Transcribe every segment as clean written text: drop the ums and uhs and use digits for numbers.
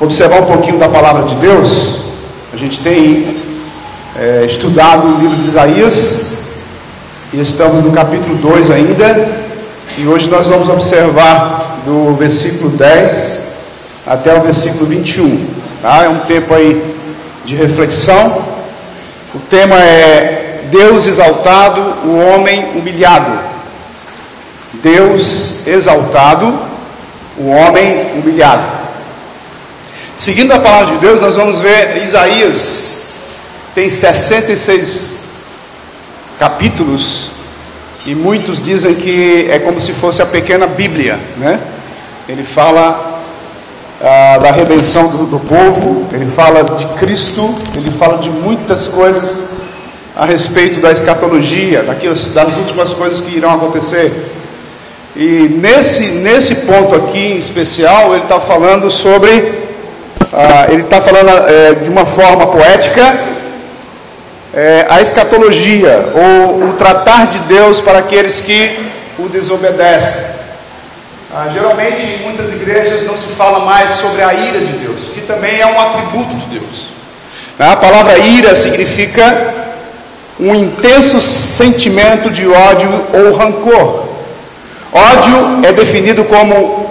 observar um pouquinho da palavra de Deus. A gente tem estudado o livro de Isaías e estamos no capítulo 2 ainda, e hoje nós vamos observar do versículo 10 até o versículo 21, tá? É um tempo aí de reflexão. O tema é Deus exaltado, o homem humilhado. Deus exaltado, o homem humilhado. Seguindo a palavra de Deus, nós vamos ver Isaías, tem 66 capítulos, e muitos dizem que é como se fosse a pequena Bíblia, né? Ele fala da redenção do povo, ele fala de Cristo, ele fala de muitas coisas a respeito da escatologia, das últimas coisas que irão acontecer. E nesse ponto aqui em especial, ele está falando sobre de uma forma poética, a escatologia, ou o tratar de Deus para aqueles que o desobedecem. Geralmente em muitas igrejas não se fala mais sobre a ira de Deus, que também é um atributo de Deus. A palavra ira significa um intenso sentimento de ódio ou rancor. Ódio é definido como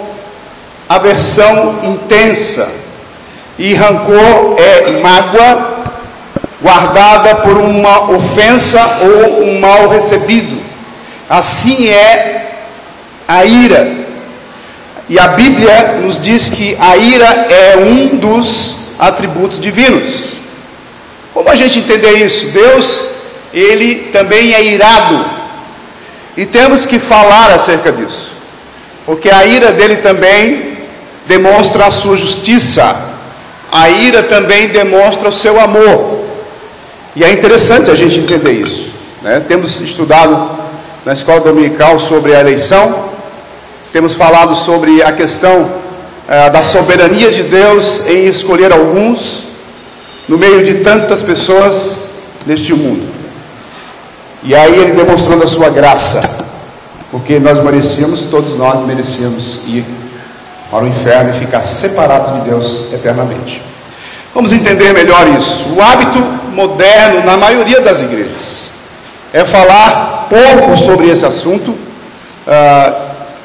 aversão intensa, e rancor é mágoa guardada por uma ofensa ou um mal recebido. Assim é a ira. E a Bíblia nos diz que a ira é um dos atributos divinos. Como a gente entender isso? Deus, ele também é irado, e temos que falar acerca disso, porque a ira dele também demonstra a sua justiça. A ira também demonstra o seu amor. E é interessante a gente entender isso, né? Temos estudado na escola dominical sobre a eleição, temos falado sobre a questão da soberania de Deus em escolher alguns no meio de tantas pessoas neste mundo. E aí ele demonstrando a sua graça, porque todos nós merecíamos ir para o inferno e ficar separado de Deus eternamente. Vamos entender melhor isso. O hábito moderno na maioria das igrejas é falar pouco sobre esse assunto.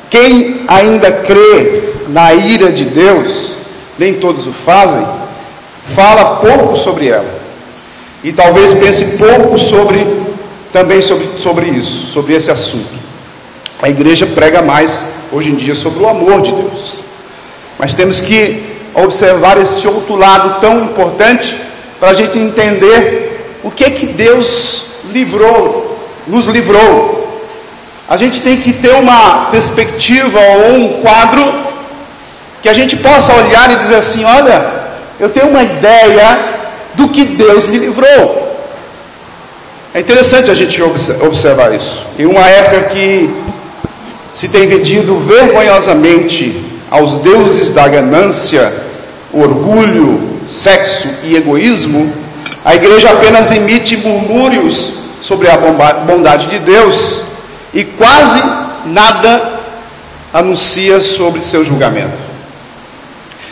Quem ainda crê na ira de Deus, nem todos o fazem, fala pouco sobre ela, e talvez pense pouco sobre isso, sobre esse assunto. A igreja prega mais hoje em dia sobre o amor de Deus, mas temos que observar esse outro lado tão importante para a gente entender o que Deus nos livrou. A gente tem que ter uma perspectiva ou um quadro que a gente possa olhar e dizer assim: olha, eu tenho uma ideia do que Deus me livrou. É interessante a gente observar isso. Em uma época que se tem vendido vergonhosamente aos deuses da ganância, orgulho, sexo e egoísmo, a igreja apenas emite murmúrios sobre a bondade de Deus e quase nada anuncia sobre seu julgamento.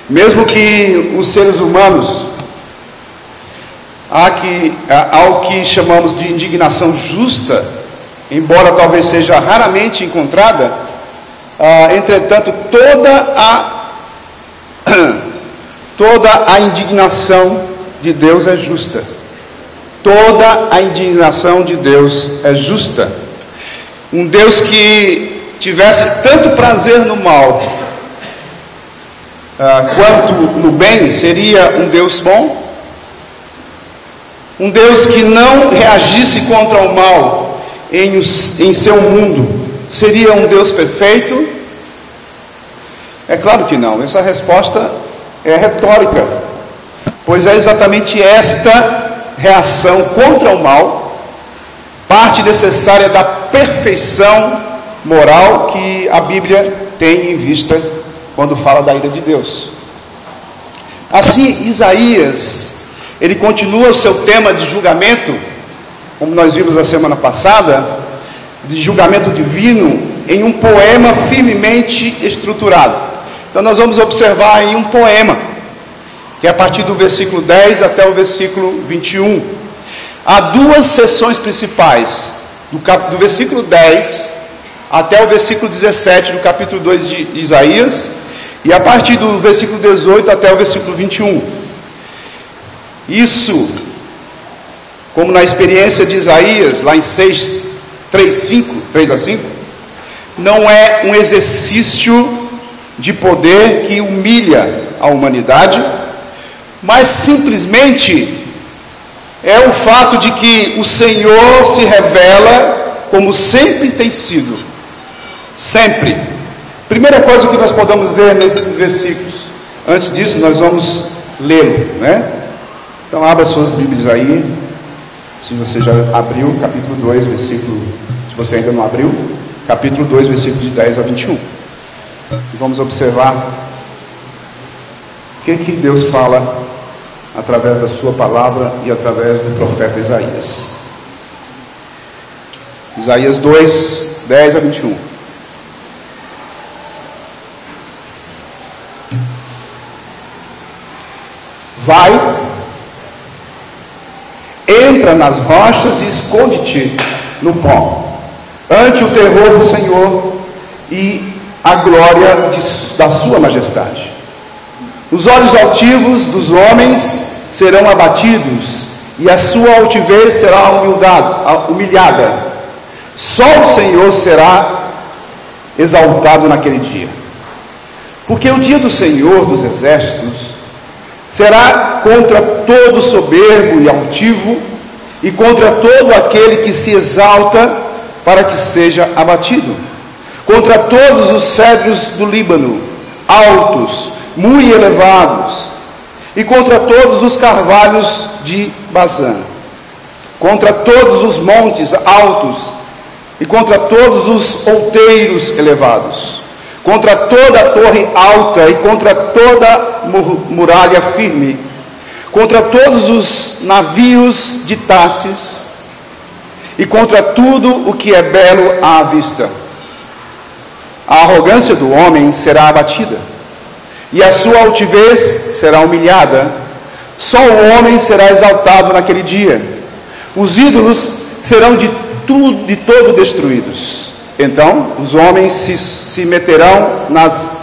Mesmo que os seres humanos, ao que chamamos de indignação justa, embora talvez seja raramente encontrada, entretanto toda a indignação de Deus é justa. Toda a indignação de Deus é justa. Um Deus que tivesse tanto prazer no mal quanto no bem seria um Deus bom. Um Deus que não reagisse contra o mal em seu mundo seria um Deus perfeito? É claro que não. Essa resposta é retórica, pois é exatamente esta reação contra o mal, parte necessária da perfeição moral que a Bíblia tem em vista quando fala da ira de Deus. Assim, Isaías, ele continua o seu tema de julgamento, como nós vimos na semana passada, de julgamento divino, em um poema firmemente estruturado. Então nós vamos observar em um poema. que é a partir do versículo 10 até o versículo 21. Há duas seções principais, do versículo 10 até o versículo 17 do capítulo 2 de Isaías, e a partir do versículo 18 até o versículo 21. Isso, como na experiência de Isaías, lá em 3 a 5, não é um exercício de poder que humilha a humanidade, mas simplesmente é o fato de que o Senhor se revela como sempre tem sido. Sempre. Primeira coisa que nós podemos ver nesses versículos. Antes disso, nós vamos lê-lo, né? Então, abra suas Bíblias aí. Se você já abriu, capítulo 2, versículo... Se você ainda não abriu, capítulo 2, versículo de 10 a 21. E vamos observar o que Deus fala através da sua palavra e através do profeta Isaías. Isaías 2, 10 a 21. Vai, entra nas rochas e esconde-te no pó, ante o terror do Senhor e a glória da sua majestade. Os olhos altivos dos homens serão abatidos, e a sua altivez será humilhada. Só o Senhor será exaltado naquele dia. Porque o dia do Senhor dos exércitos será contra todo soberbo e altivo, e contra todo aquele que se exalta para que seja abatido, contra todos os cedros do Líbano, altos, muito elevados, e contra todos os carvalhos de Bazã, contra todos os montes altos, e contra todos os outeiros elevados, contra toda a torre alta, e contra toda muralha firme, contra todos os navios de Tarsis, e contra tudo o que é belo à vista. A arrogância do homem será abatida, e a sua altivez será humilhada. Só o homem será exaltado naquele dia. Os ídolos serão de todo destruídos. Então os homens se meterão nas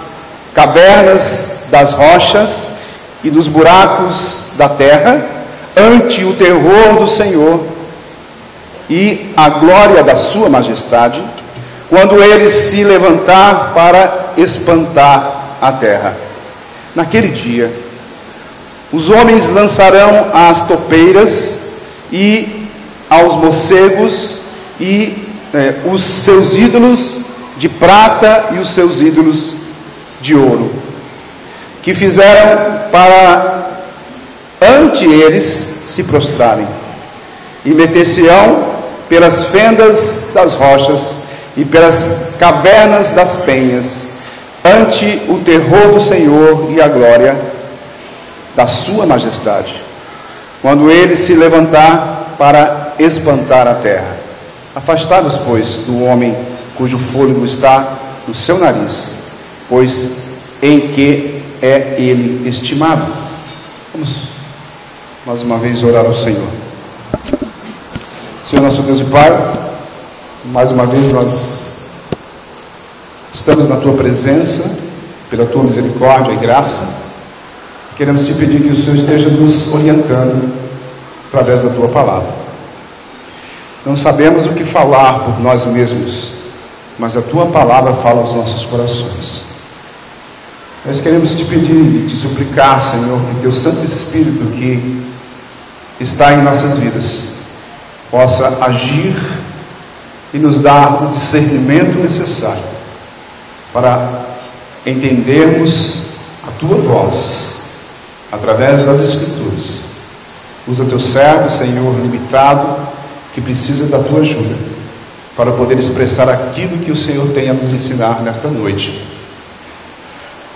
cavernas das rochas e nos buracos da terra, ante o terror do Senhor e a glória da sua majestade, quando ele se levantar para espantar a terra. Naquele dia, os homens lançarão as topeiras e aos morcegos e os seus ídolos de prata e os seus ídolos de ouro, que fizeram para ante eles se prostrarem, e meter-se-ão pelas fendas das rochas e pelas cavernas das penhas, ante o terror do Senhor e a glória da sua majestade, quando ele se levantar para espantar a terra. Afastai-vos, pois, do homem cujo fôlego está no seu nariz, pois em que é ele estimado. Vamos mais uma vez orar ao Senhor. Senhor nosso Deus e Pai, mais uma vez nós estamos na Tua presença, pela Tua misericórdia e graça. Queremos Te pedir que o Senhor esteja nos orientando através da Tua palavra. Não sabemos o que falar por nós mesmos, mas a Tua palavra fala aos nossos corações. Nós queremos Te pedir e Te suplicar, Senhor, que Teu Santo Espírito que está em nossas vidas possa agir e nos dar o discernimento necessário para entendermos a Tua voz através das Escrituras. Usa Teu servo, Senhor, limitado, que precisa da Tua ajuda para poder expressar aquilo que o Senhor tem a nos ensinar nesta noite.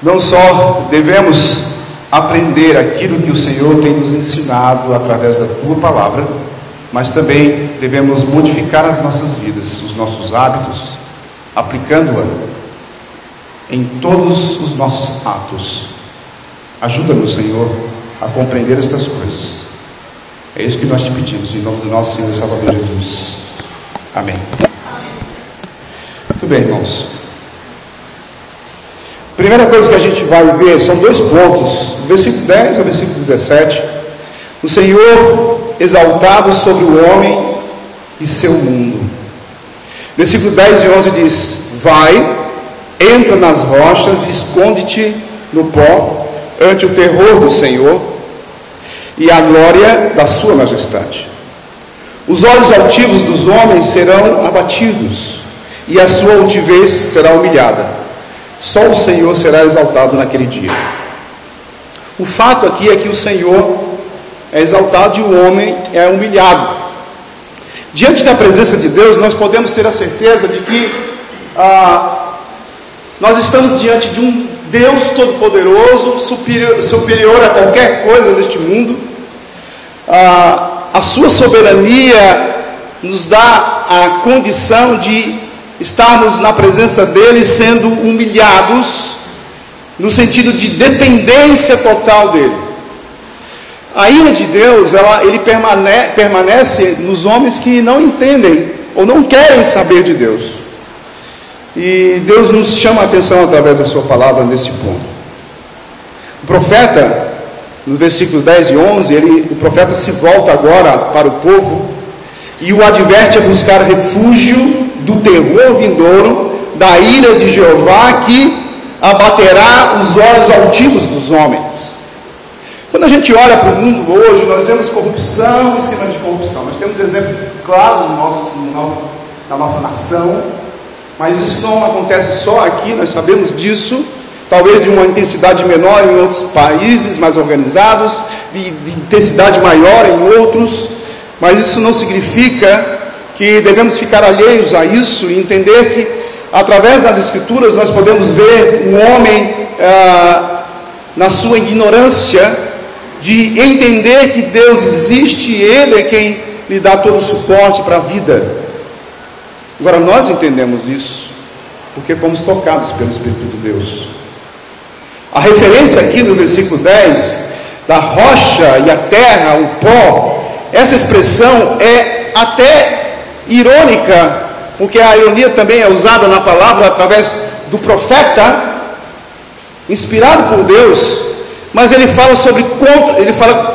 Não só devemos aprender aquilo que o Senhor tem nos ensinado através da Tua palavra, mas também devemos modificar as nossas vidas, os nossos hábitos, aplicando-a em todos os nossos atos. Ajuda-nos, Senhor, a compreender estas coisas. É isso que nós te pedimos, em nome do nosso Senhor e Salvador Jesus. Amém. Muito bem, irmãos. Primeira coisa que a gente vai ver são dois pontos, do versículo 10 ao versículo 17. O Senhor exaltado sobre o homem e seu mundo. Versículo 10 e 11 diz: vai, entra nas rochas e esconde-te no pó, ante o terror do Senhor e a glória da sua majestade. Os olhos altivos dos homens serão abatidos, e a sua altivez será humilhada. Só o Senhor será exaltado naquele dia. O fato aqui é que o Senhor é exaltado e o homem é humilhado. Diante da presença de Deus, nós podemos ter a certeza de que nós estamos diante de um Deus todo-poderoso, superior a qualquer coisa neste mundo. A sua soberania nos dá a condição de estarmos na presença dele sendo humilhados, no sentido de dependência total dele. A ira de Deus, ele permanece nos homens que não entendem ou não querem saber de Deus. E Deus nos chama a atenção através da sua palavra nesse ponto. O profeta, no versículos 10 e 11, o profeta se volta agora para o povo e o adverte a buscar refúgio do terror vindouro, da ira de Jeová, que abaterá os olhos altivos dos homens. Quando a gente olha para o mundo hoje, nós vemos corrupção em cima de corrupção. Nós temos exemplos claros na nossa nação, mas isso não acontece só aqui, nós sabemos disso, talvez de uma intensidade menor em outros países mais organizados, de intensidade maior em outros, mas isso não significa que devemos ficar alheios a isso e entender que, através das Escrituras, nós podemos ver um homem na sua ignorância de entender que Deus existe e Ele é quem lhe dá todo o suporte para a vida. Agora, nós entendemos isso porque fomos tocados pelo Espírito de Deus. A referência aqui no versículo 10, da rocha e a terra, o pó, essa expressão é até irônica, porque a ironia também é usada na palavra através do profeta, inspirado por Deus, mas ele fala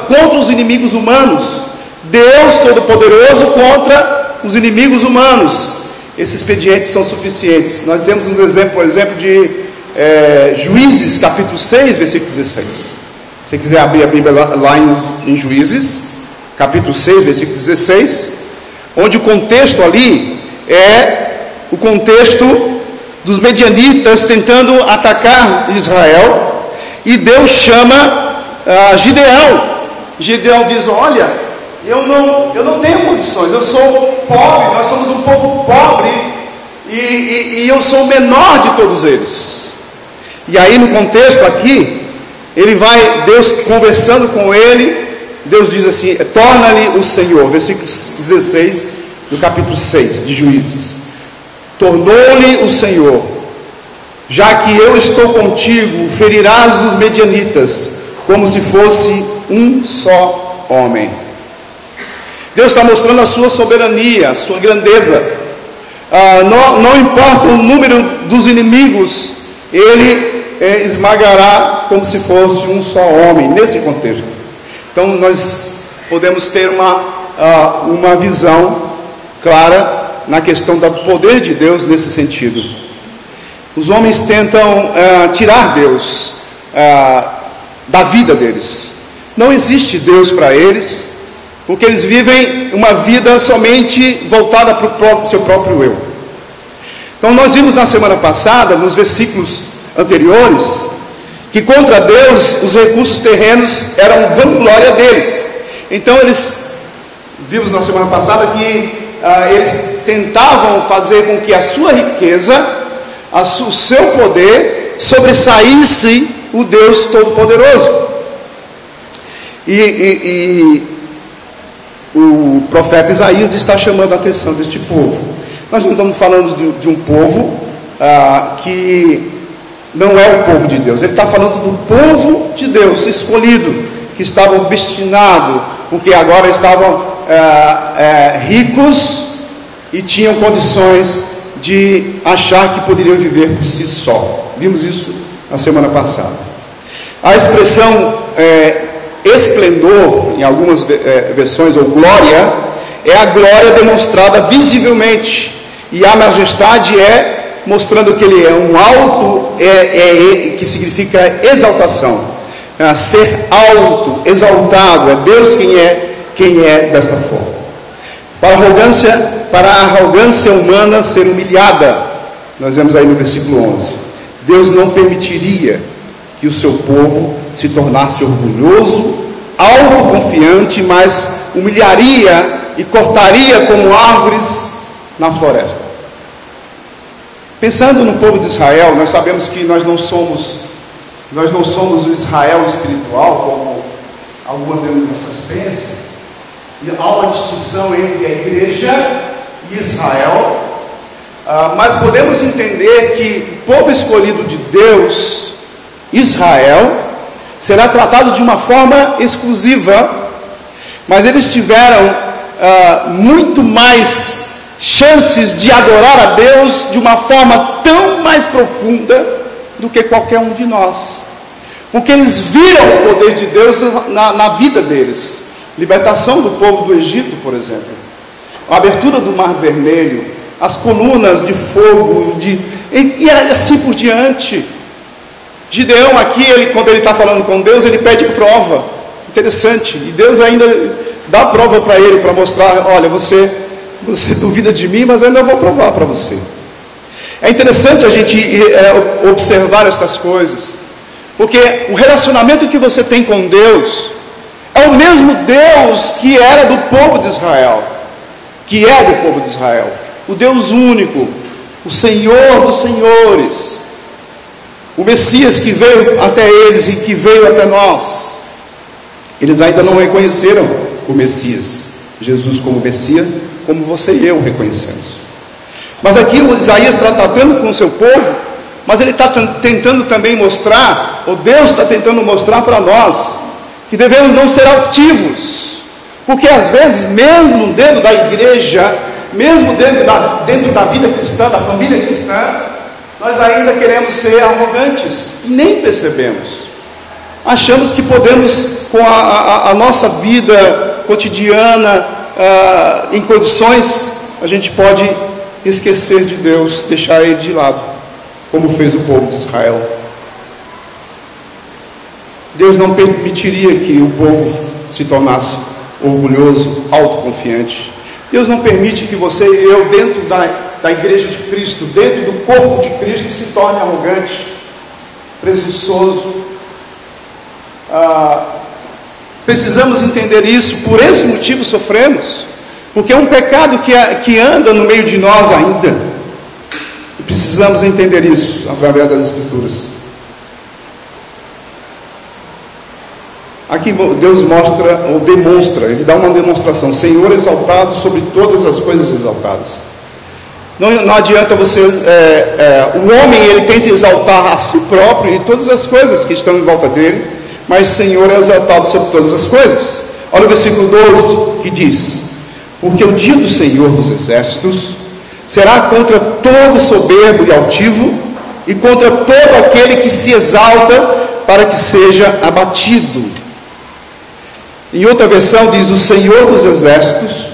contra os inimigos humanos. Deus Todo-Poderoso contra os inimigos humanos. Esses expedientes são suficientes. Nós temos um exemplo, por exemplo, de Juízes, capítulo 6, versículo 16. Se você quiser abrir a Bíblia lá em Juízes, capítulo 6, versículo 16, onde o contexto ali é o contexto dos medianitas tentando atacar Israel, e Deus chama Gideão. Gideão diz: olha, eu não tenho condições, eu sou pobre, nós somos um povo pobre, e eu sou o menor de todos eles. E aí no contexto aqui, Deus conversando com ele, Deus diz assim: torna-lhe o Senhor, versículo 16 do capítulo 6 de Juízes, tornou-lhe o Senhor: já que eu estou contigo, ferirás os medianitas, como se fosse um só homem. Deus está mostrando a sua soberania, a sua grandeza. Não importa o número dos inimigos, Ele esmagará como se fosse um só homem, nesse contexto. Então nós podemos ter uma visão clara na questão do poder de Deus nesse sentido. Os homens tentam tirar Deus da vida deles. Não existe Deus para eles, porque eles vivem uma vida somente voltada para o seu próprio eu. Então nós vimos na semana passada, nos versículos anteriores, que contra Deus os recursos terrenos eram vanglória deles. Então vimos na semana passada que eles tentavam fazer com que a sua riqueza, o seu poder sobressaísse o Deus Todo-Poderoso. E o profeta Isaías está chamando a atenção deste povo. Nós não estamos falando de um povo que não é o povo de Deus. Ele está falando do povo de Deus, escolhido, que estavam obstinados, porque agora estavam ricos e tinham condições de achar que poderiam viver por si só. Vimos isso na semana passada. A expressão esplendor, em algumas versões, ou glória, é a glória demonstrada visivelmente, e a majestade mostrando que ele é um alto, que significa exaltação, ser alto, exaltado, é Deus quem é desta forma. Para a arrogância humana ser humilhada, nós vemos aí no versículo 11, Deus não permitiria que o seu povo se tornasse orgulhoso, autoconfiante, mas humilharia e cortaria como árvores na floresta. Pensando no povo de Israel, nós sabemos que nós não somos o Israel espiritual, como algumas denominações pensam, e há uma distinção entre a igreja e Israel, mas podemos entender que o povo escolhido de Deus, Israel, será tratado de uma forma exclusiva, mas eles tiveram muito mais chances de adorar a Deus de uma forma tão mais profunda do que qualquer um de nós, porque eles viram o poder de Deus na vida deles. Libertação do povo do Egito, por exemplo, a abertura do Mar Vermelho, as colunas de fogo, e assim por diante. Gideão aqui, quando ele está falando com Deus, ele pede prova. Interessante, e Deus ainda dá prova para ele, para mostrar, olha, você duvida de mim, mas eu ainda vou provar para você. É interessante a gente observar estas coisas, porque o relacionamento que você tem com Deus é o mesmo Deus que era do povo de Israel, que é do povo de Israel, o Deus único, o Senhor dos senhores, o Messias que veio até eles e que veio até nós. Eles ainda não reconheceram o Messias, Jesus como Messias, como você e eu reconhecemos. Mas aqui o Isaías está tratando com o seu povo, mas ele está tentando também mostrar, ou Deus está tentando mostrar para nós, que devemos não ser altivos, porque às vezes, mesmo dentro da igreja, mesmo dentro da vida cristã, da família cristã, nós ainda queremos ser arrogantes, e nem percebemos. Achamos que podemos, com a nossa vida cotidiana, em condições, a gente pode esquecer de Deus, deixar Ele de lado, como fez o povo de Israel. Deus não permitiria que o povo se tornasse orgulhoso, autoconfiante. Deus não permite que você e eu, dentro da igreja de Cristo, dentro do corpo de Cristo, se torne arrogante, presunçoso. Precisamos entender isso, por esse motivo sofremos, porque é um pecado que anda no meio de nós ainda, e precisamos entender isso através das Escrituras. Aqui Deus mostra, ou demonstra, Ele dá uma demonstração: Senhor exaltado sobre todas as coisas exaltadas. Não adianta você, o homem ele tenta exaltar a si próprio e todas as coisas que estão em volta dele, mas o Senhor é exaltado sobre todas as coisas. Olha o versículo 12 que diz: porque o dia do Senhor dos exércitos será contra todo soberbo e altivo, e contra todo aquele que se exalta, para que seja abatido. Em outra versão diz: o Senhor dos exércitos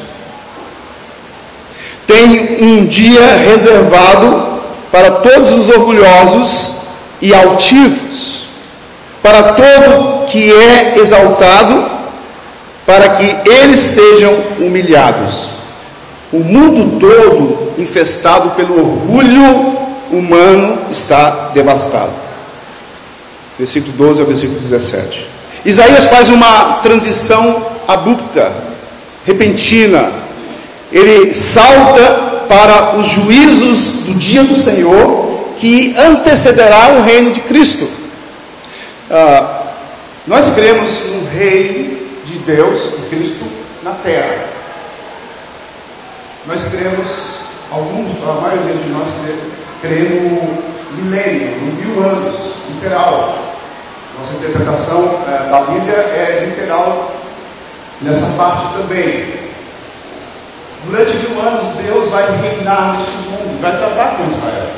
tem um dia reservado para todos os orgulhosos e altivos, para todo que é exaltado, para que eles sejam humilhados. O mundo todo, infestado pelo orgulho humano, está devastado. Versículo 12 ao versículo 17. Isaías faz uma transição abrupta, repentina. Ele salta para os juízos do dia do Senhor, que antecederá o reino de Cristo. Nós cremos no reino de Deus, de Cristo, na terra. Nós cremos, a maioria de nós crê no milênio, no 1000 anos, literal. Nossa interpretação da Bíblia é literal nessa parte também. Durante 1000 anos, Deus vai reinar neste mundo, vai tratar com Israel.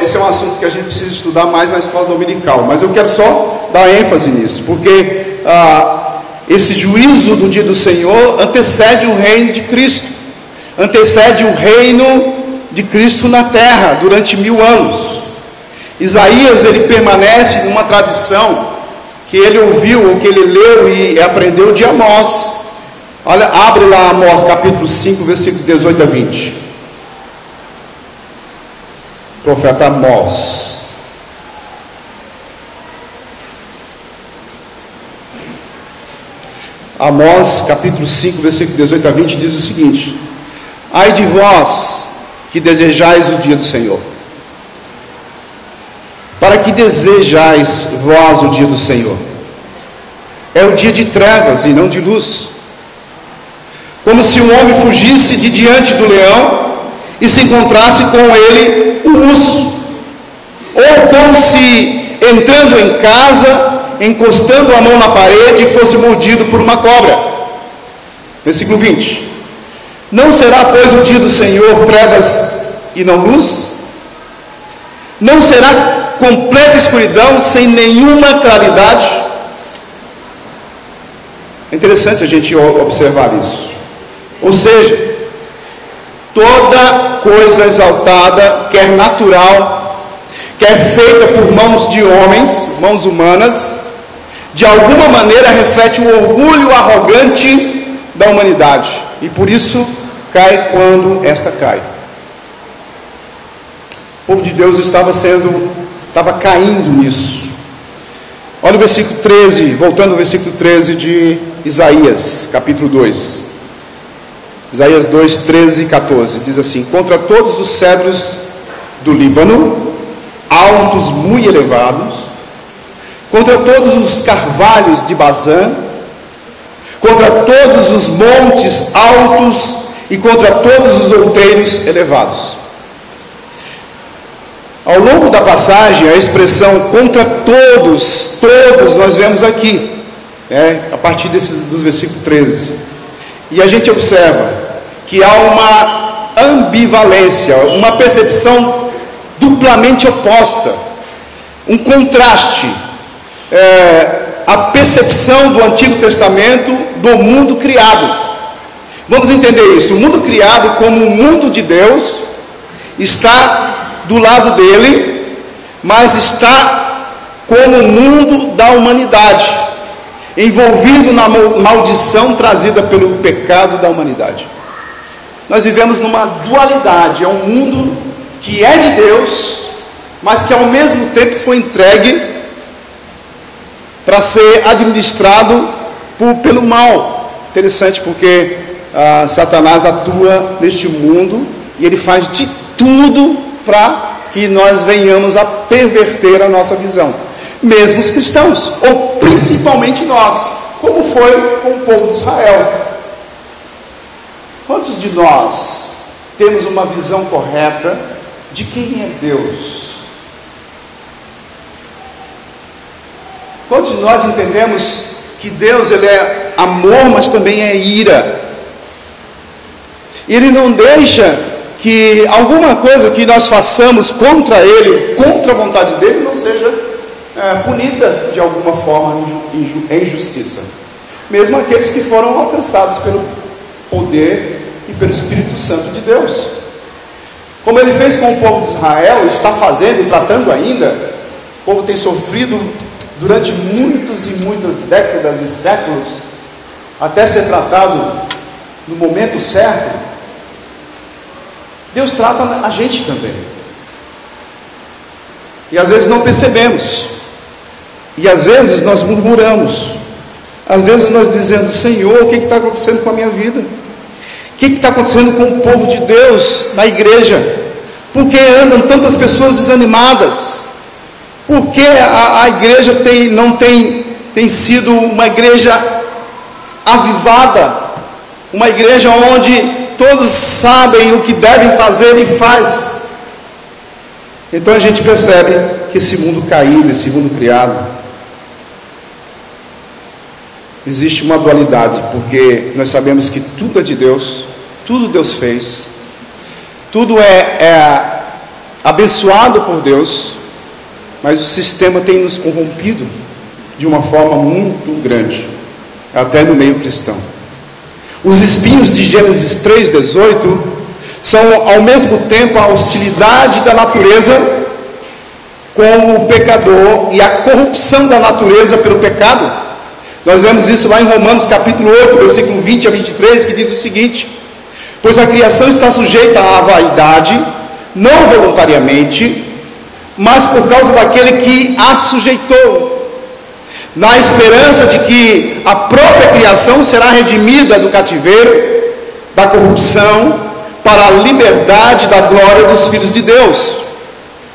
Esse é um assunto que a gente precisa estudar mais na escola dominical, mas eu quero só dar ênfase nisso, porque esse juízo do dia do Senhor antecede o reino de Cristo, antecede o reino de Cristo na terra durante 1000 anos. Isaías, ele permanece numa tradição que ele ouviu, ou que ele leu e aprendeu de Amós. Olha, abre lá Amós capítulo 5, versículo 18 a 20. Profeta Amós. Amós capítulo 5, versículo 18 a 20 diz o seguinte: ai de vós que desejais o dia do Senhor. Para que desejais vós o dia do Senhor? É o dia de trevas e não de luz. Como se um homem fugisse de diante do leão e se encontrasse com ele um urso, ou como se entrando em casa, encostando a mão na parede, fosse mordido por uma cobra. Versículo 20: não será, pois, o dia do Senhor trevas e não luz? Não será completa escuridão sem nenhuma claridade? É interessante a gente observar isso. Ou seja, toda coisa exaltada, quer natural, quer feita por mãos de homens, mãos humanas, de alguma maneira reflete o orgulho arrogante da humanidade, e por isso cai quando esta cai. O povo de Deus estava caindo nisso. Olha o versículo 13, voltando ao versículo 13 de Isaías, capítulo 2. Isaías 2, 13 e 14, diz assim: contra todos os cedros do Líbano, altos muito elevados, contra todos os carvalhos de Bazã, contra todos os montes altos e contra todos os outeiros elevados. Ao longo da passagem, a expressão contra todos, nós vemos aqui, a partir dos versículos 13. E a gente observa que há uma ambivalência, uma percepção duplamente oposta, um contraste, a percepção do Antigo Testamento do mundo criado. Vamos entender isso: o mundo criado como o mundo de Deus está do lado dele, mas está como o mundo da humanidade, envolvido na maldição trazida pelo pecado da humanidade. Nós vivemos numa dualidade: é um mundo que é de Deus, mas que ao mesmo tempo foi entregue para ser administrado pelo mal. Interessante, porque Satanás atua neste mundo e ele faz de tudo para que nós venhamos a perverter a nossa visão, mesmo os cristãos, ou principalmente nós, como foi com o povo de Israel. Quantos de nós temos uma visão correta de quem é Deus? Quantos de nós entendemos que Deus, ele é amor, mas também é ira? Ele não deixa que alguma coisa que nós façamos contra Ele, contra a vontade dEle, não seja punida de alguma forma em justiça. Mesmo aqueles que foram alcançados pelo poder e pelo Espírito Santo de Deus. Como Ele fez com o povo de Israel, está fazendo e tratando ainda. O povo tem sofrido durante muitas e muitas décadas e séculos, até ser tratado no momento certo. Deus trata a gente também, e às vezes não percebemos, e às vezes nós murmuramos, às vezes nós dizemos: Senhor, o que está acontecendo com a minha vida? O que está acontecendo com o povo de Deus na igreja? Por que andam tantas pessoas desanimadas? Por que a igreja não tem sido uma igreja avivada, uma igreja onde todos sabem o que devem fazer e faz? Então a gente percebe que esse mundo caído, esse mundo criado, existe uma dualidade, porque nós sabemos que tudo é de Deus, tudo Deus fez, tudo é abençoado por Deus, mas o sistema tem nos corrompido de uma forma muito grande, até no meio cristão. Os espinhos de Gênesis 3:18 são ao mesmo tempo a hostilidade da natureza com o pecador e a corrupção da natureza pelo pecado. Nós vemos isso lá em Romanos capítulo 8, versículo 20 a 23, que diz o seguinte: pois a criação está sujeita à vaidade, não voluntariamente, mas por causa daquele que a sujeitou, na esperança de que a própria criação será redimida do cativeiro, da corrupção, para a liberdade da glória dos filhos de Deus.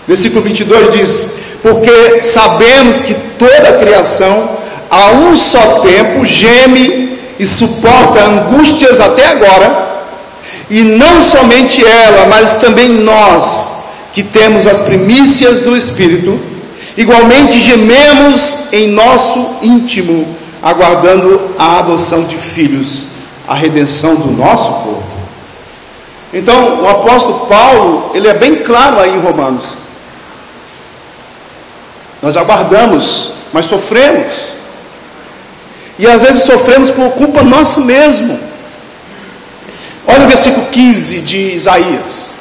Versículo 22 diz: porque sabemos que toda a criação a um só tempo geme e suporta angústias até agora, e não somente ela, mas também nós, que temos as primícias do Espírito, igualmente gememos em nosso íntimo, aguardando a adoção de filhos, a redenção do nosso corpo. Então, o apóstolo Paulo, ele é bem claro aí em Romanos. Nós aguardamos, mas sofremos. E às vezes sofremos por culpa nossa mesmo. Olha o versículo 15 de Isaías.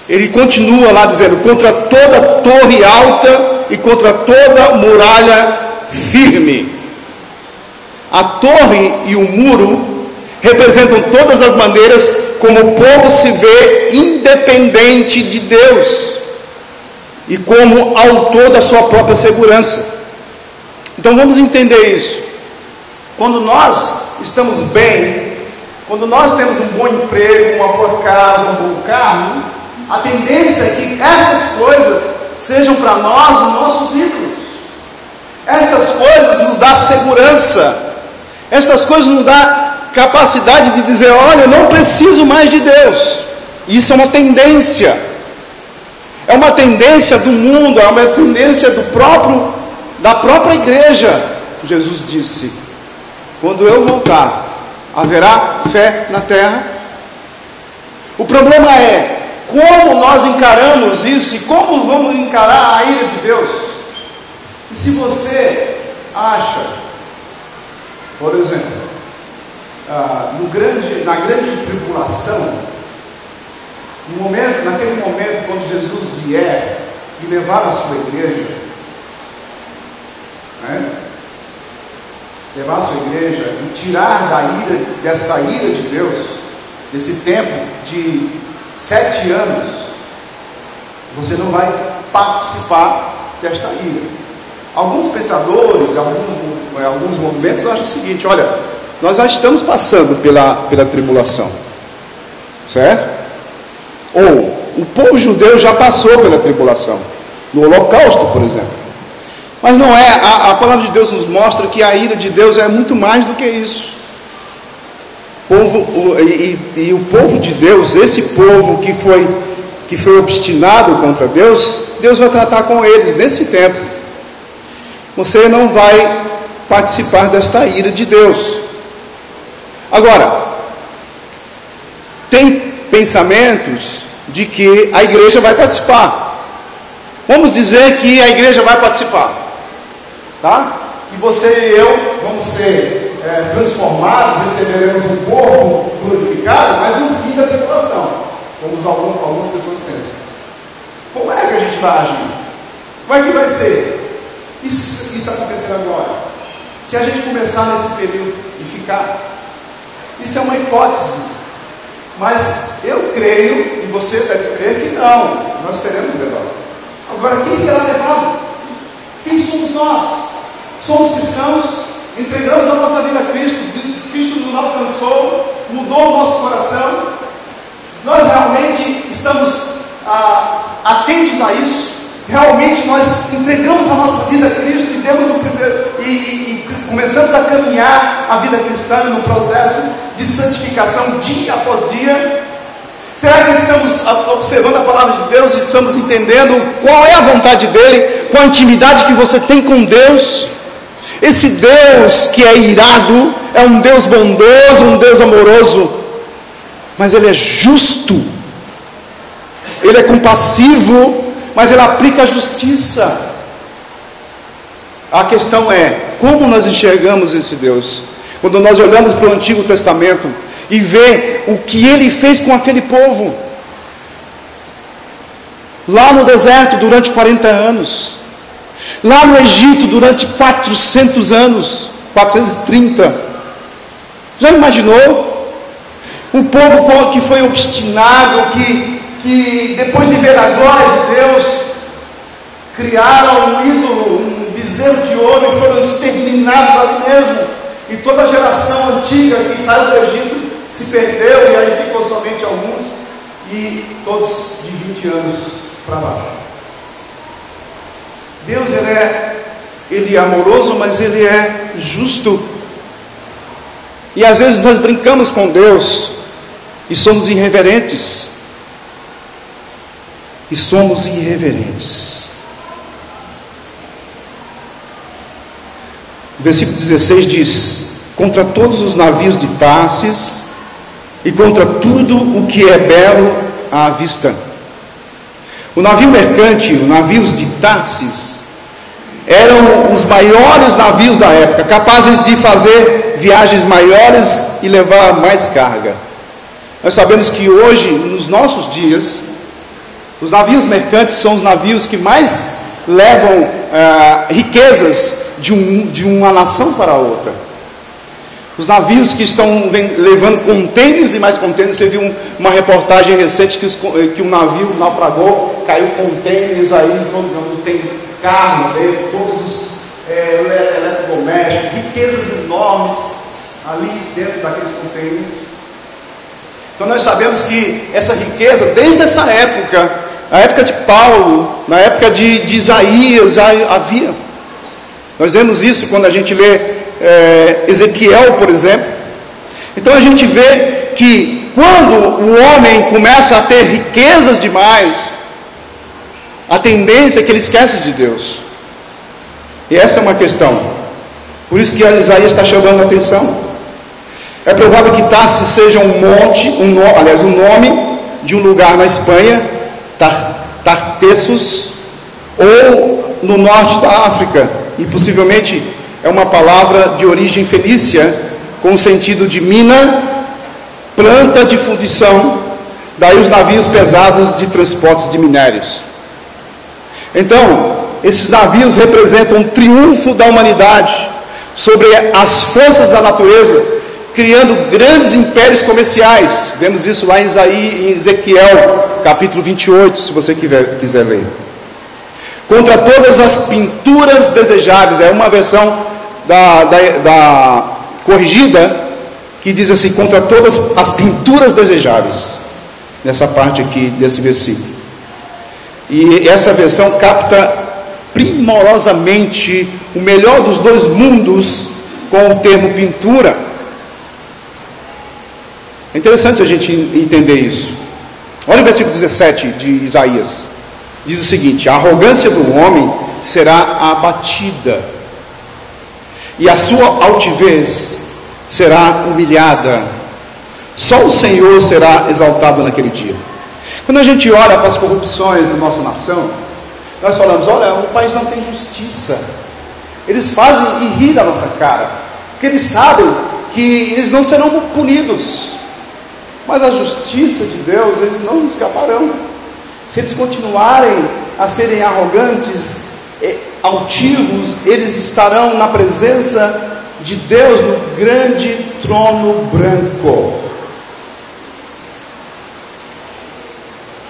Ele continua lá dizendo: contra toda torre alta e contra toda muralha firme. A torre e o muro representam todas as maneiras como o povo se vê independente de Deus e como autor da sua própria segurança. Então vamos entender isso. Quando nós estamos bem, quando nós temos um bom emprego, uma boa casa, um bom carro, a tendência é que essas coisas sejam para nós os nossos ídolos. Estas coisas nos dão segurança. Estas coisas nos dão capacidade de dizer: olha, eu não preciso mais de Deus. Isso é uma tendência. É uma tendência do mundo, é uma tendência da própria igreja. Jesus disse: quando eu voltar, haverá fé na terra. O problema é como nós encaramos isso e como vamos encarar a ira de Deus. E se você acha, por exemplo, na grande tribulação, naquele momento quando Jesus vier e levar a sua igreja, levar a sua igreja e tirar desta ira de Deus, desse tempo de 7 anos, você não vai participar desta ira. Alguns pensadores, alguns movimentos acham o seguinte: olha, nós já estamos passando pela tribulação, certo? Ou o povo judeu já passou pela tribulação, no Holocausto, por exemplo. Mas não é, a palavra de Deus nos mostra que a ira de Deus é muito mais do que isso. O povo de Deus, esse povo que foi obstinado contra Deus, Deus vai tratar com eles nesse tempo. Você não vai participar desta ira de Deus. Agora, tem pensamentos de que a igreja vai participar. Vamos dizer que a igreja vai participar, tá? Que você e eu vamos ser transformados, receberemos um corpo glorificado, mas no fim da tribulação, como algumas pessoas pensam. Como é que a gente vai agir? Como é que vai ser? Isso acontecer agora? Se a gente começar nesse período e ficar, isso é uma hipótese, mas eu creio, e você deve crer que não, nós seremos levados. Agora, quem será levado? Quem somos nós? Somos cristãos, entregamos a nossa vida a Cristo, Cristo nos alcançou, mudou o nosso coração. Nós realmente estamos atentos a isso. Realmente nós entregamos a nossa vida a Cristo e demos o primeiro e começamos a caminhar a vida cristã no processo de santificação dia após dia. Será que estamos observando a palavra de Deus e estamos entendendo qual é a vontade dele, qual a intimidade que você tem com Deus? Esse Deus que é irado é um Deus bondoso, um Deus amoroso, mas ele é justo, ele é compassivo, mas ele aplica a justiça. A questão é, como nós enxergamos esse Deus? Quando nós olhamos para o Antigo Testamento e vê o que ele fez com aquele povo, lá no deserto durante 40 anos, lá no Egito durante 400 anos, 430, já imaginou? Um povo que foi obstinado, que depois de ver a glória de Deus, criaram um ídolo, um bezerro de ouro e foram exterminados ali mesmo, e toda a geração antiga que saiu do Egito se perdeu, e aí ficou somente alguns, e todos de 20 anos para baixo. Deus, ele é amoroso, mas ele é justo. E às vezes nós brincamos com Deus e somos irreverentes. O versículo 16 diz: contra todos os navios de Tarsis e contra tudo o que é belo à vista. O navio mercante, os navios de Tarsis, eram os maiores navios da época, capazes de fazer viagens maiores e levar mais carga. Nós sabemos que hoje, nos nossos dias, os navios mercantes são os navios que mais levam riquezas de uma nação para outra. Os navios que estão levando contêineres e mais contêineres. Você viu uma reportagem recente que um navio naufragou, caiu contêineres aí em todo mundo, tem carros, todos os eletrodomésticos, riquezas enormes ali dentro daqueles contêineres. Então nós sabemos que essa riqueza, desde essa época, na época de Paulo, na época de Isaías, já havia. Nós vemos isso quando a gente lê Ezequiel, por exemplo. Então a gente vê que quando o homem começa a ter riquezas demais, a tendência é que ele esquece de Deus. E essa é uma questão. Por isso que Isaías está chamando a atenção. É provável que Tarsis seja um monte, o nome de um lugar na Espanha, Tartessos, ou no norte da África, e possivelmente é uma palavra de origem fenícia, com o sentido de mina, planta de fundição, daí os navios pesados de transportes de minérios. Então, esses navios representam um triunfo da humanidade sobre as forças da natureza, criando grandes impérios comerciais. Vemos isso lá em Ezequiel, capítulo 28, se você quiser ler. Contra todas as pinturas desejáveis, é uma versão da corrigida, que diz assim: contra todas as pinturas desejáveis, nessa parte aqui desse versículo. E essa versão capta primorosamente o melhor dos dois mundos com o termo pintura. É interessante a gente entender isso. Olha o versículo 17 de Isaías. Diz o seguinte: a arrogância do homem será abatida, e a sua altivez será humilhada. Só o Senhor será exaltado naquele dia. Quando a gente olha para as corrupções da nossa nação, nós falamos: olha, o país não tem justiça. Eles fazem e rir da nossa cara, porque eles sabem que eles não serão punidos, mas a justiça de Deus, eles não escaparão. Se eles continuarem a serem arrogantes, altivos, eles estarão na presença de Deus no grande trono branco.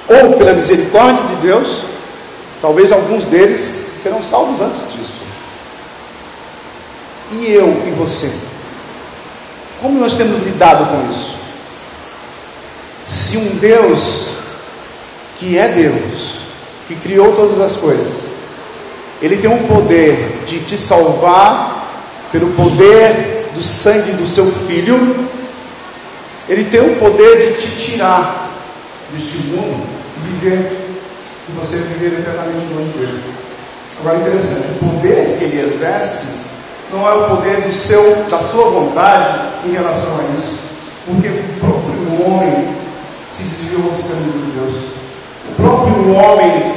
Ou pela misericórdia de Deus, talvez alguns deles serão salvos antes disso. E eu e você, como nós temos lidado com isso? Se um Deus que é Deus, que criou todas as coisas, Ele tem um poder de te salvar pelo poder do sangue do seu Filho, Ele tem o poder de te tirar deste mundo e você viver eternamente longe dele. Agora, interessante, o poder que ele exerce não é o poder da sua vontade em relação a isso, porque o próprio homem se desviou dos caminhos de Deus. O próprio homem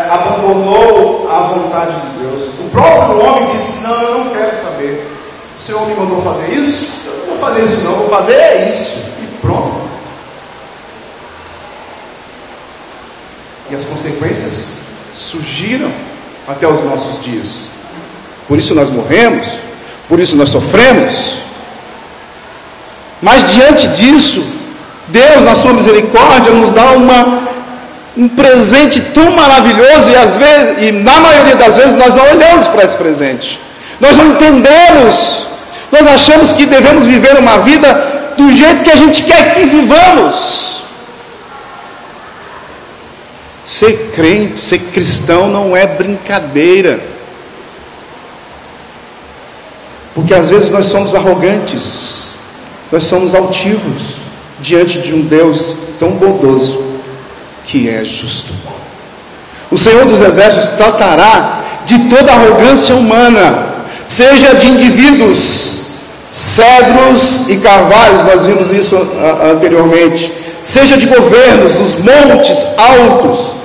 abandonou a vontade de Deus. O próprio homem disse: não, eu não quero saber. O Senhor me mandou fazer isso? Eu não vou fazer isso não, vou fazer isso. E pronto. E as consequências surgiram até os nossos dias. Por isso nós morremos, por isso nós sofremos. Mas diante disso, Deus, na sua misericórdia, nos dá um presente tão maravilhoso, e às vezes, e na maioria das vezes, nós não olhamos para esse presente. Nós não entendemos. Nós achamos que devemos viver uma vida do jeito que a gente quer que vivamos. Ser crente, ser cristão não é brincadeira. Porque às vezes nós somos arrogantes, nós somos altivos diante de um Deus tão bondoso que é justo. O Senhor dos Exércitos tratará de toda arrogância humana, seja de indivíduos, cedros e carvalhos, nós vimos isso anteriormente, seja de governos, os montes altos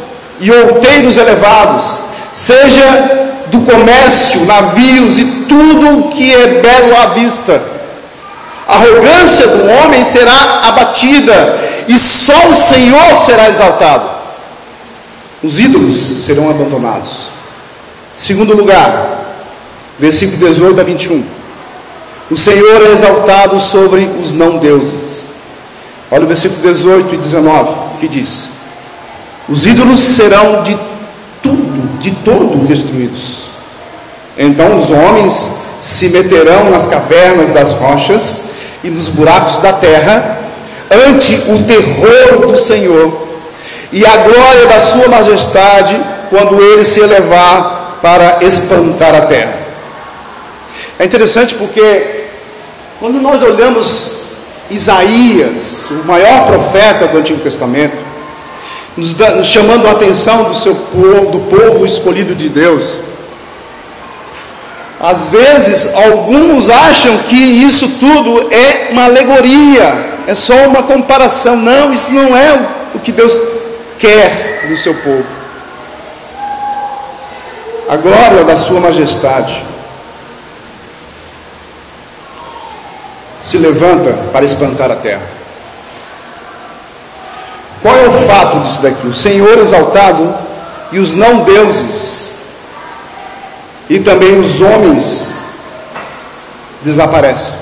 e outeiros elevados, seja do comércio, navios e tudo o que é belo à vista. A arrogância do homem será abatida e só o Senhor será exaltado. Os ídolos serão abandonados. Segundo lugar, versículo 18 a 21. O Senhor é exaltado sobre os não-deuses. Olha o versículo 18 e 19, que diz: os ídolos serão de todo destruídos. Então os homens se meterão nas cavernas das rochas e nos buracos da terra, ante o terror do Senhor e a glória da sua majestade, quando ele se elevar para espantar a terra. É interessante porque quando nós olhamos Isaías, o maior profeta do Antigo Testamento, nos chamando a atenção do povo escolhido de Deus, às vezes alguns acham que isso tudo é uma alegoria, é só uma comparação. Não, isso não é o que Deus quer do seu povo. A glória da sua majestade se levanta para espantar a terra. Qual é o fato disso daqui? O Senhor exaltado e os não-deuses e também os homens desaparecem.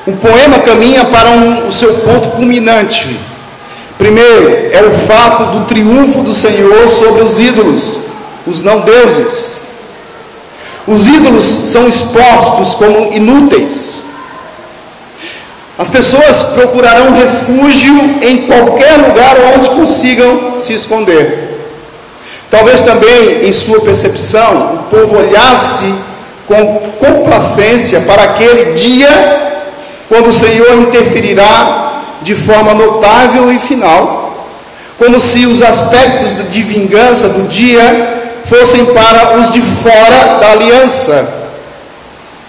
O poema caminha para o seu ponto culminante. Primeiro, é o fato do triunfo do Senhor sobre os ídolos, os não-deuses. Os ídolos são expostos como inúteis. As pessoas procurarão refúgio em qualquer lugar onde consigam se esconder. Talvez também, em sua percepção, o povo olhasse com complacência para aquele dia, quando o Senhor interferirá de forma notável e final, como se os aspectos de vingança do dia fossem para os de fora da aliança,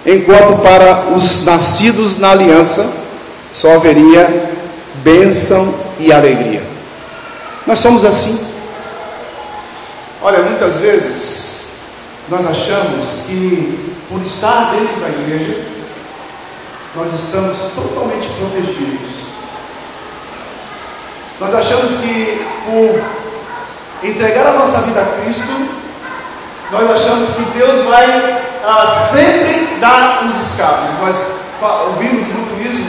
enquanto para os nascidos na aliança só haveria bênção e alegria. Nós somos assim. Olha, muitas vezes nós achamos que por estar dentro da igreja nós estamos totalmente protegidos. Nós achamos que por entregar a nossa vida a Cristo, nós achamos que Deus vai sempre dar os escapes. Nós ouvimos muito isso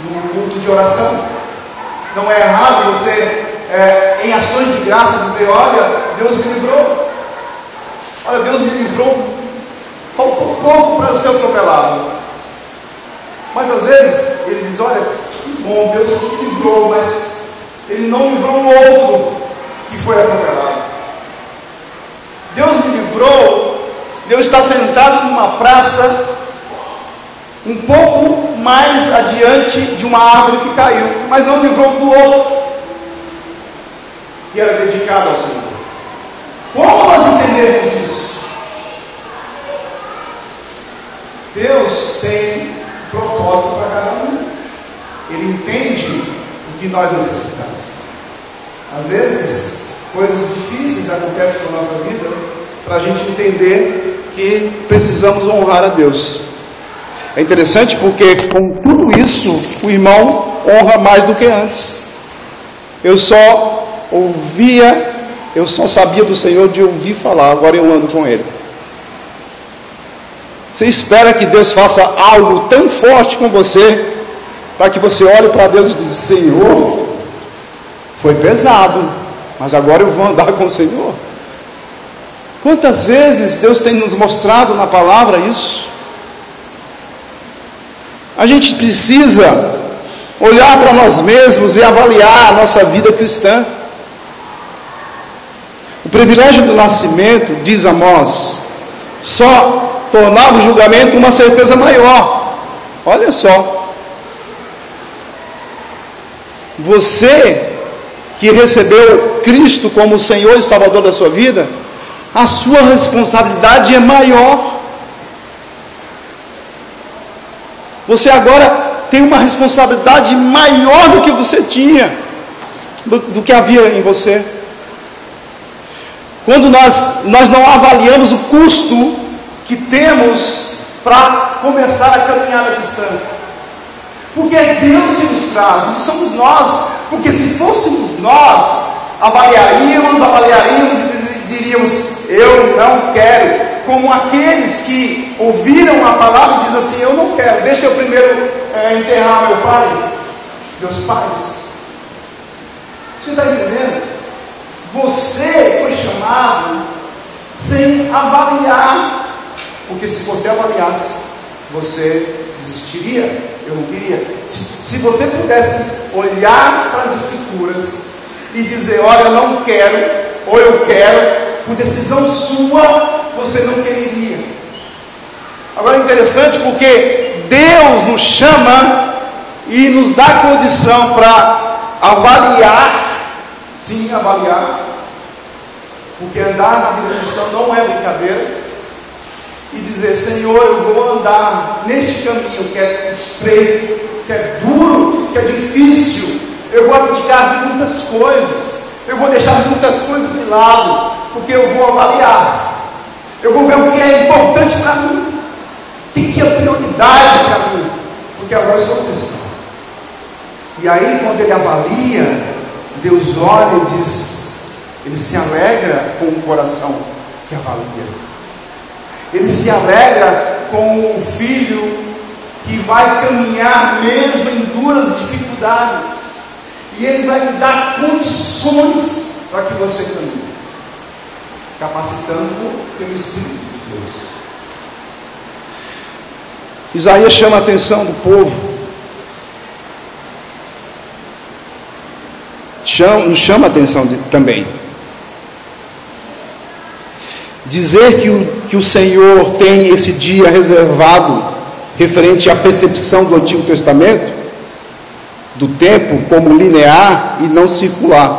no culto de oração. Não é errado você, em ações de graça, dizer: olha, Deus me livrou. Olha, Deus me livrou. Faltou pouco para eu ser atropelado. Mas às vezes ele diz: olha, que bom, Deus me livrou, mas Ele não livrou o outro que foi atropelado. Deus me livrou. Deus está sentado numa praça um pouco mais adiante de uma árvore que caiu, mas não livrou do outro, que era dedicado ao Senhor. Como nós entendemos isso? Deus tem propósito para cada um. Ele entende o que nós necessitamos. Às vezes, coisas difíceis acontecem na nossa vida para a gente entender que precisamos honrar a Deus. É interessante porque com tudo isso, o irmão honra mais do que antes. Eu só sabia do Senhor de ouvir falar, agora eu ando com Ele. Você espera que Deus faça algo tão forte com você, para que você olhe para Deus e diz: Senhor, foi pesado, mas agora eu vou andar com o Senhor. Quantas vezes Deus tem nos mostrado na palavra isso? A gente precisa olhar para nós mesmos e avaliar a nossa vida cristã. O privilégio do nascimento, diz Amós, só tornava o julgamento uma certeza maior. Olha só, você que recebeu Cristo como o Senhor e Salvador da sua vida, a sua responsabilidade é maior. Você agora tem uma responsabilidade maior do que você tinha, do que havia em você. Quando nós não avaliamos o custo que temos para começar a caminhada cristã, porque é Deus que nos traz, não somos nós. Porque se fôssemos nós, avaliaríamos e diríamos: eu não quero. Como aqueles que ouviram a palavra e dizem assim: eu não quero, deixa eu primeiro enterrar meu pai, meus pais. Você está entendendo? Você foi chamado sem avaliar, porque se você avaliasse, você desistiria. Eu não queria. Se você pudesse olhar para as Escrituras e dizer: olha, eu não quero, ou eu quero, por decisão sua, você não quereria. Agora é interessante porque Deus nos chama e nos dá condição para avaliar, sim, avaliar, porque andar na vida cristã não é brincadeira, e dizer: Senhor, eu vou andar neste caminho que é estreito, que é duro, que é difícil, eu vou abdicar de muitas coisas, eu vou deixar muitas coisas de lado, porque eu vou avaliar, eu vou ver o que é importante para mim, o que é prioridade para mim, porque agora eu sou cristão. E aí, quando ele avalia, Deus olha e diz, ele se alegra com o coração que avalia. Ele se alegra com o filho que vai caminhar mesmo em duras dificuldades. E ele vai lhe dar condições para que você caminhe, capacitando pelo Espírito de Deus. Isaías chama a atenção do povo, nos chama a atenção também. Dizer que o Senhor tem esse dia reservado referente à percepção do Antigo Testamento, do tempo como linear e não circular.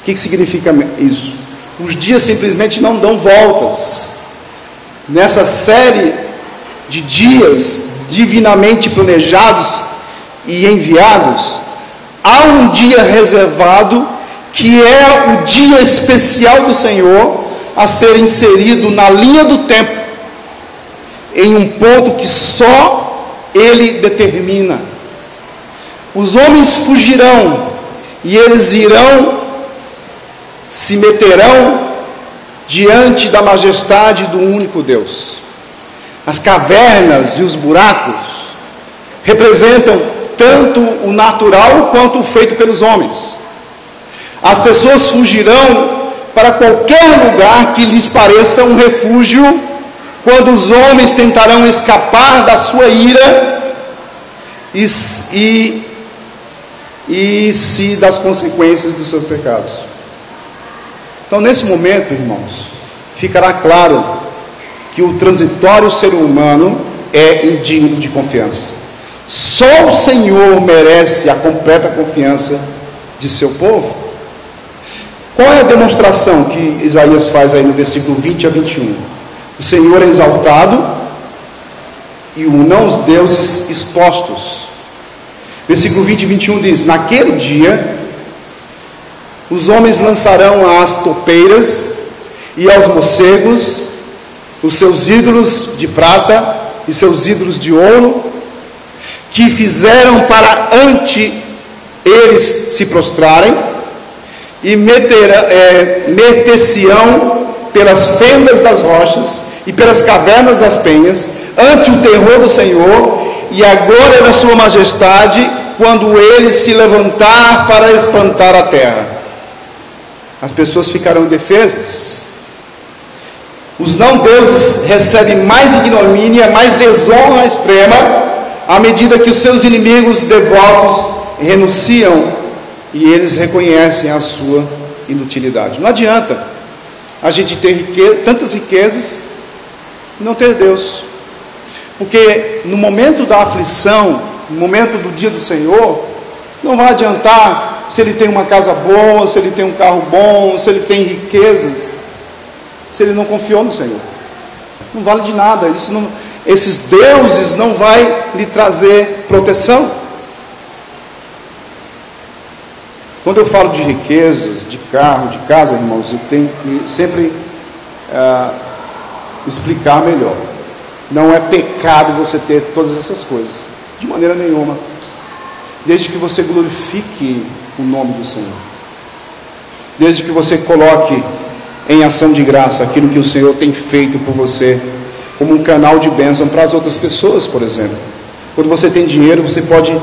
O que significa isso? Os dias simplesmente não dão voltas. Nessa série de dias divinamente planejados e enviados, há um dia reservado que é o dia especial do Senhor, a ser inserido na linha do tempo, em um ponto que só Ele determina. Os homens fugirão, e eles se meterão diante da majestade do único Deus. As cavernas e os buracos representam tanto o natural quanto o feito pelos homens. As pessoas fugirão para qualquer lugar que lhes pareça um refúgio, quando os homens tentarão escapar da sua ira e das consequências dos seus pecados. Então, nesse momento, irmãos, ficará claro que o transitório ser humano é indigno de confiança. Só o Senhor merece a completa confiança de seu povo. Qual é a demonstração que Isaías faz aí no versículo 20 a 21? O Senhor é exaltado e unam os deuses expostos. Versículo 20 e 21 diz: naquele dia os homens lançarão às topeiras e aos morcegos os seus ídolos de prata e seus ídolos de ouro, que fizeram para ante eles se prostrarem, e meter-se-ão pelas fendas das rochas e pelas cavernas das penhas, ante o terror do Senhor e a glória da sua majestade, quando ele se levantar para espantar a terra. As pessoas ficarão indefesas. Os não-deuses recebem mais ignomínia, mais desonra extrema, à medida que os seus inimigos devotos renunciam e eles reconhecem a sua inutilidade. Não adianta a gente ter tantas riquezas e não ter Deus, porque no momento da aflição, no momento do dia do Senhor, não vai adiantar se ele tem uma casa boa, se ele tem um carro bom, se ele tem riquezas, se ele não confiou no Senhor. Não vale de nada. Esses deuses não vai lhe trazer proteção. Quando eu falo de riquezas, de carro, de casa, irmãos, eu tenho que sempre explicar melhor. Não é pecado você ter todas essas coisas, de maneira nenhuma, desde que você glorifique o nome do Senhor, desde que você coloque em ação de graça aquilo que o Senhor tem feito por você, como um canal de bênção para as outras pessoas. Por exemplo, quando você tem dinheiro, você pode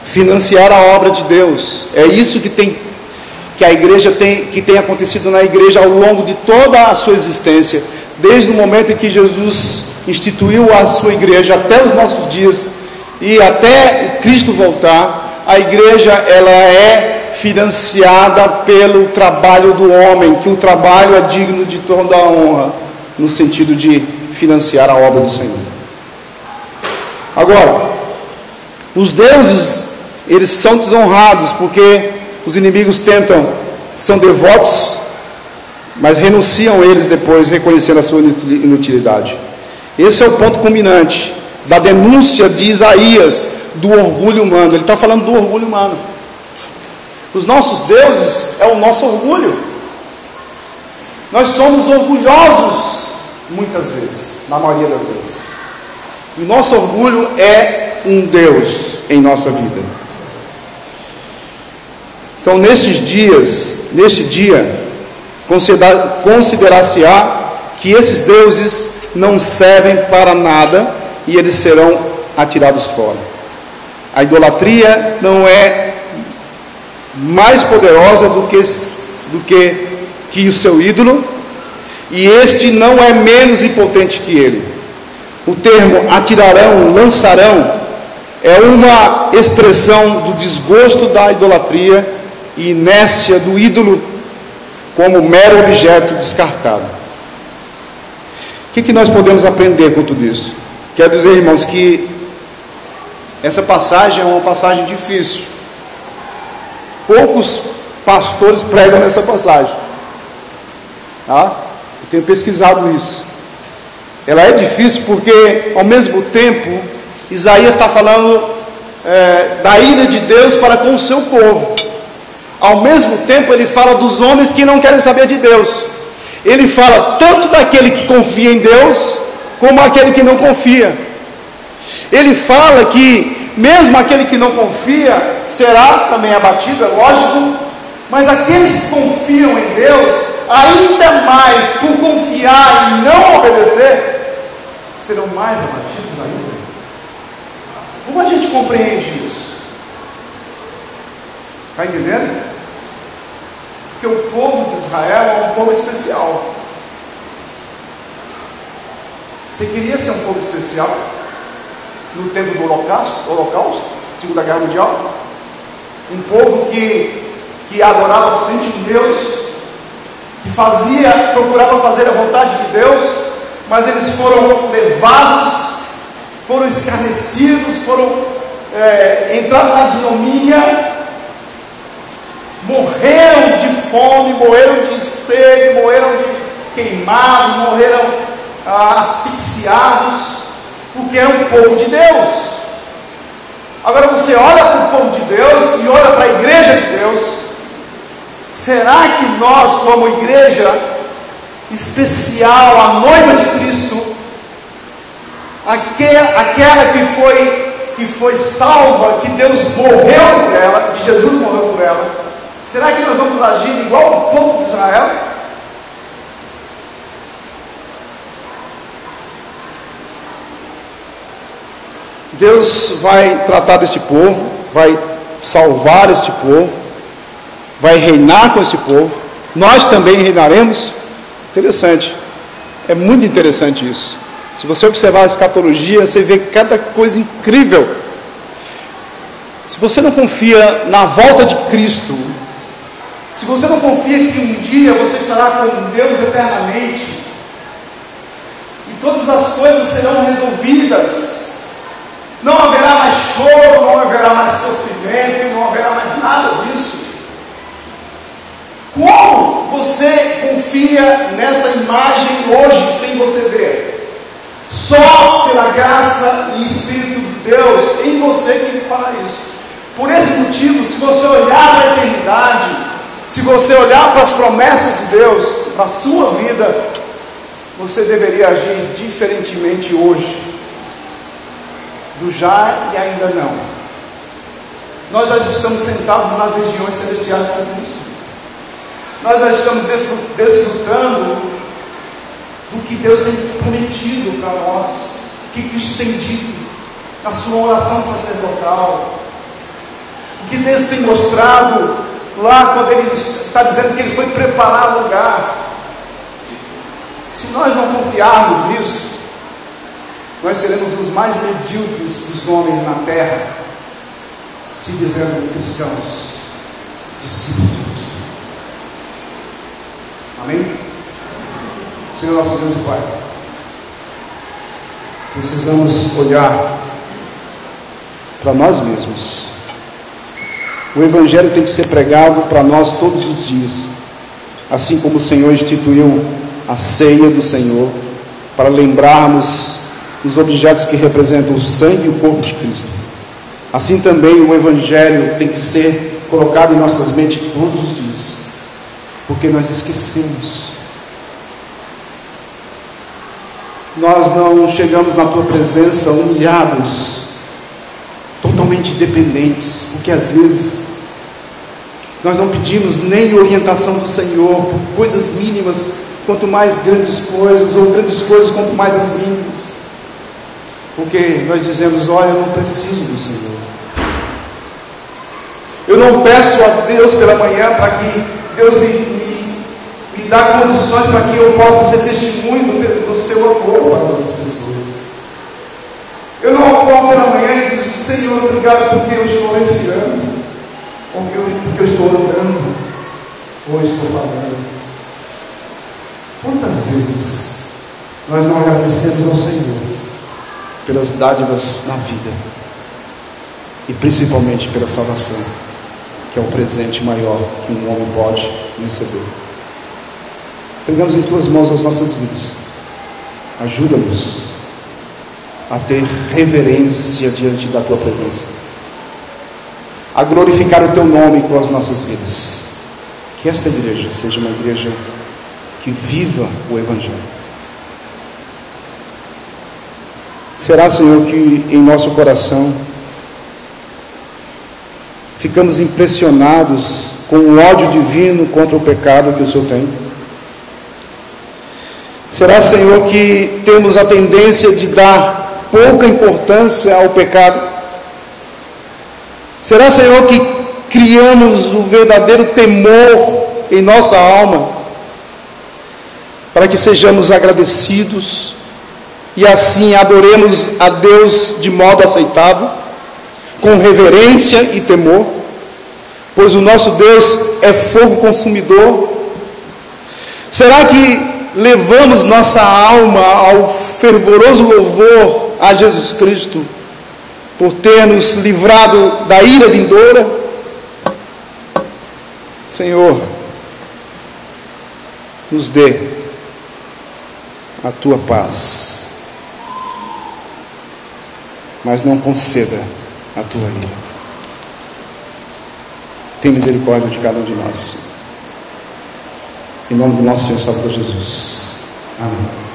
financiar a obra de Deus. É isso que a igreja tem acontecido na igreja ao longo de toda a sua existência, desde o momento em que Jesus instituiu a sua igreja até os nossos dias e até Cristo voltar. A igreja, ela é financiada pelo trabalho do homem, que o trabalho é digno de toda a honra, no sentido de financiar a obra do Senhor. Agora, os deuses, eles são desonrados porque os inimigos são devotos, mas renunciam eles depois, reconhecendo a sua inutilidade. Esse é o ponto culminante da denúncia de Isaías do orgulho humano. Ele está falando do orgulho humano. Os nossos deuses é o nosso orgulho. Nós somos orgulhosos muitas vezes, na maioria das vezes. E o nosso orgulho é um Deus em nossa vida. Então, neste dia, considerar-se-á que esses deuses não servem para nada e eles serão atirados fora. A idolatria não é mais poderosa do que o seu ídolo, e este não é menos impotente que ele. O termo atirarão, lançarão, é uma expressão do desgosto da idolatria e inércia do ídolo como mero objeto descartado. O que nós podemos aprender com tudo isso? Quero dizer, irmãos, que essa passagem é uma passagem difícil. Poucos pastores pregam nessa passagem. Tá? Eu tenho pesquisado isso. Ela é difícil porque, ao mesmo tempo, Isaías está falando da ira de Deus para com o seu povo. Ao mesmo tempo, ele fala dos homens que não querem saber de Deus. Ele fala tanto daquele que confia em Deus, como aquele que não confia. Ele fala que mesmo aquele que não confia será também abatido, é lógico, mas aqueles que confiam em Deus, ainda mais por confiar e não obedecer, serão mais abatidos ainda. Como a gente compreende isso? Está entendendo? Porque o povo de Israel é um povo especial. Você queria ser um povo especial no tempo do Holocausto, Segunda Guerra Mundial? Um povo que adorava somente Deus, que procurava fazer a vontade de Deus, mas eles foram levados foram escarnecidos, entraram na ignomínia, morreram de fome, morreram de sede, morreram de queimados, morreram asfixiados, porque eram o povo de Deus. Agora você olha para o povo de Deus e olha para a igreja de Deus. Será que nós, como igreja especial, a noiva de Cristo, aquela que foi salva, que Deus morreu por ela, que Jesus morreu por ela, será que nós vamos agir igual o povo de Israel? Deus vai tratar deste povo, vai salvar este povo, vai reinar com esse povo. Nós também reinaremos. Interessante, é muito interessante isso. Se você observar a escatologia, você vê cada coisa incrível. Se você não confia na volta de Cristo, se você não confia que um dia você estará com Deus eternamente, e todas as coisas serão resolvidas, não haverá mais choro, não haverá mais sofrimento, não haverá mais nada disso. Como você confia nesta imagem hoje, sem você ver? Só pela graça e Espírito de Deus em você que fará isso. Por esse motivo, se você olhar para a eternidade, se você olhar para as promessas de Deus na sua vida, você deveria agir diferentemente hoje do já e ainda não. Nós já estamos sentados nas regiões celestiais com Cristo. Nós já estamos desfrutando do que Deus tem prometido para nós, o que Cristo tem dito na sua oração sacerdotal, o que Deus tem mostrado lá quando Ele está dizendo que Ele foi preparar o lugar. Se nós não confiarmos nisso, nós seremos os mais medíocres dos homens na terra, se dizendo cristãos, discípulos. Amém? Senhor nosso Deus e Pai, precisamos olhar para nós mesmos. O Evangelho tem que ser pregado para nós todos os dias, assim como o Senhor instituiu a ceia do Senhor, para lembrarmos os objetos que representam o sangue e o corpo de Cristo. Assim também o Evangelho tem que ser colocado em nossas mentes todos os dias, porque nós esquecemos. Nós não chegamos na Tua presença humilhados, totalmente dependentes, porque às vezes nós não pedimos nem orientação do Senhor por coisas mínimas, quanto mais grandes coisas, ou grandes coisas quanto mais as mínimas, porque nós dizemos: olha, eu não preciso do Senhor. Eu não peço a Deus pela manhã para que Deus me dá condições para que eu possa ser testemunho do seu amor para as outras pessoas. Eu não acordo pela manhã e digo: Senhor, obrigado porque eu estou respirando, porque eu estou andando, ou estou falando. Quantas vezes nós não agradecemos ao Senhor pelas dádivas na vida, e principalmente pela salvação, que é o presente maior que um homem pode receber? Pegamos em Tuas mãos as nossas vidas. Ajuda-nos a ter reverência diante da Tua presença, a glorificar o Teu nome com as nossas vidas. Que esta igreja seja uma igreja que viva o Evangelho. Será, Senhor, que em nosso coração ficamos impressionados com o ódio divino contra o pecado que o Senhor tem? Será, Senhor, que temos a tendência de dar pouca importância ao pecado? Será, Senhor, que criamos o verdadeiro temor em nossa alma, para que sejamos agradecidos e assim adoremos a Deus de modo aceitável, com reverência e temor, pois o nosso Deus é fogo consumidor? Será que levamos nossa alma ao fervoroso louvor a Jesus Cristo por ter nos livrado da ira vindoura. Senhor, nos dê a tua paz, mas não conceda a tua ira. Tem misericórdia de cada um de nós. Em nome do nosso Senhor Salvador Jesus. Amém.